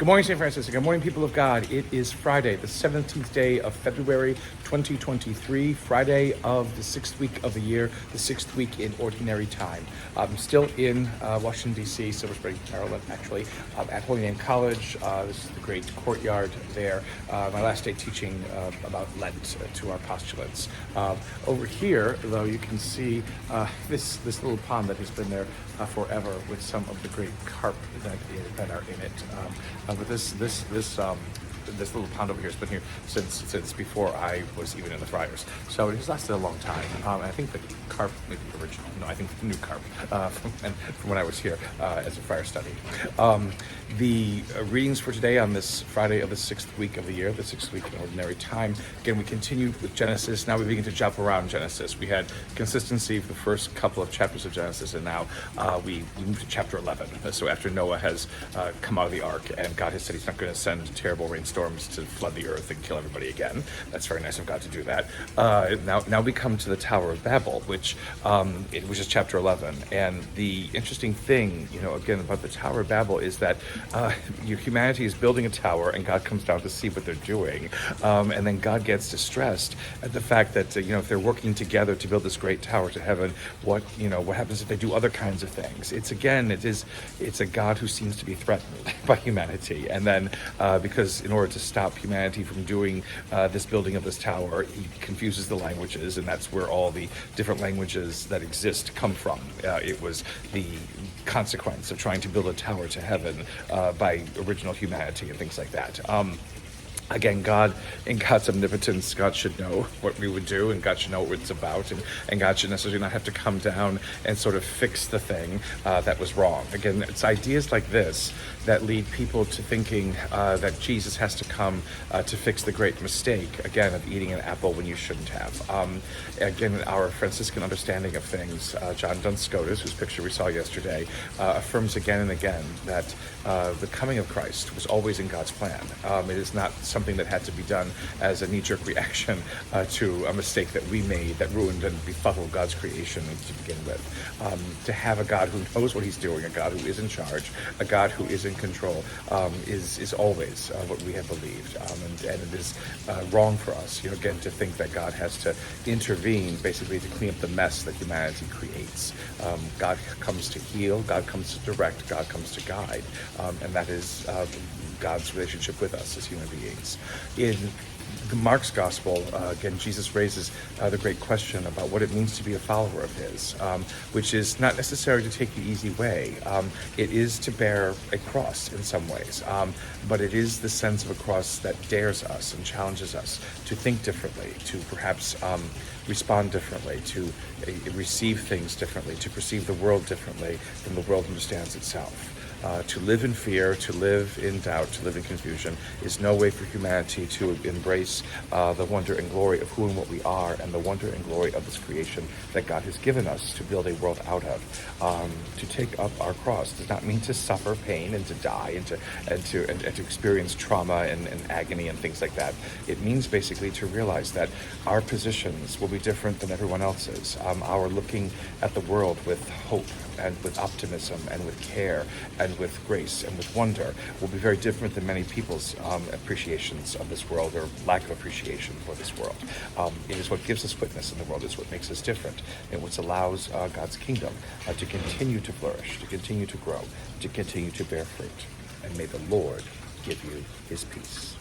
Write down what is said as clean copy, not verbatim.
Good morning, St. Francis. Good morning, people of God. It is Friday, the 17th day of February, 2023, Friday of the sixth week of the year, the sixth week in Ordinary Time. I'm still in Washington, D.C., Silver Spring, Maryland, actually, at Holy Name College. This is the great courtyard there. My last day teaching about Lent to our postulants. Over here, though, you can see this little pond that has been there forever with some of the great carp that are in it. But this little pond over here has been here since before I was even in the friars. So it has lasted a long time. I think the carp, maybe original, no, I think the new carp from when I was here as a friar study. The readings for today on this Friday of the sixth week of the year, the sixth week in Ordinary Time. Again, we continued with Genesis. Now we begin to jump around Genesis. We had consistency for the first couple of chapters of Genesis, and now we move to chapter 11. So after Noah has come out of the ark, and God has said he's not going to send terrible rainstorms to flood the earth and kill everybody again. That's very nice of God to do that. Now we come to the Tower of Babel, which is chapter 11. And the interesting thing, again, about the Tower of Babel is that humanity is building a tower, and God comes down to see what they're doing. And then God gets distressed at the fact that, if they're working together to build this great tower to heaven, what happens if they do other kinds of things? It's a God who seems to be threatened by humanity. And then because in order to stop humanity from doing this building of this tower, he confuses the languages, and that's where all the different languages that exist come from. It was the consequence of trying to build a tower to heaven by original humanity and things like that. Again, God, in God's omnipotence, God should know what we would do, and God should know what it's about, and God should necessarily not have to come down and sort of fix the thing that was wrong. Again, it's ideas like this that lead people to thinking that Jesus has to come to fix the great mistake, again, of eating an apple when you shouldn't have. Again, our Franciscan understanding of things, John Duns Scotus, whose picture we saw yesterday, affirms again and again that the coming of Christ was always in God's plan. It is not something that had to be done as a knee-jerk reaction to a mistake that we made that ruined and befuddled God's creation to begin with. To have a God who knows what he's doing, a God who is in charge, a God who is in control, is always what we have believed. And it is wrong for us, again, to think that God has to intervene basically to clean up the mess that humanity creates. God comes to heal, God comes to direct, God comes to guide, and that is God's relationship with us as human beings. In Mark's gospel, again, Jesus raises the great question about what it means to be a follower of his, which is not necessarily to take the easy way. It is to bear a cross in some ways, but it is the sense of a cross that dares us and challenges us to think differently, to perhaps respond differently, to receive things differently, to perceive the world differently than the world understands itself. To live in fear, to live in doubt, to live in confusion is no way for humanity to embrace the wonder and glory of who and what we are, and the wonder and glory of this creation that God has given us to build a world out of. To take up our cross does not mean to suffer pain and to die and to experience trauma and agony and things like that. It means basically to realize that our positions will be different than everyone else's. Our looking at the world with hope and with optimism and with care and with grace and with wonder will be very different than many people's appreciations of this world, or lack of appreciation for this world. It is what gives us witness in the world. It's what makes us different, and what allows God's kingdom to continue to flourish, to continue to grow, to continue to bear fruit. And may the Lord give you his peace.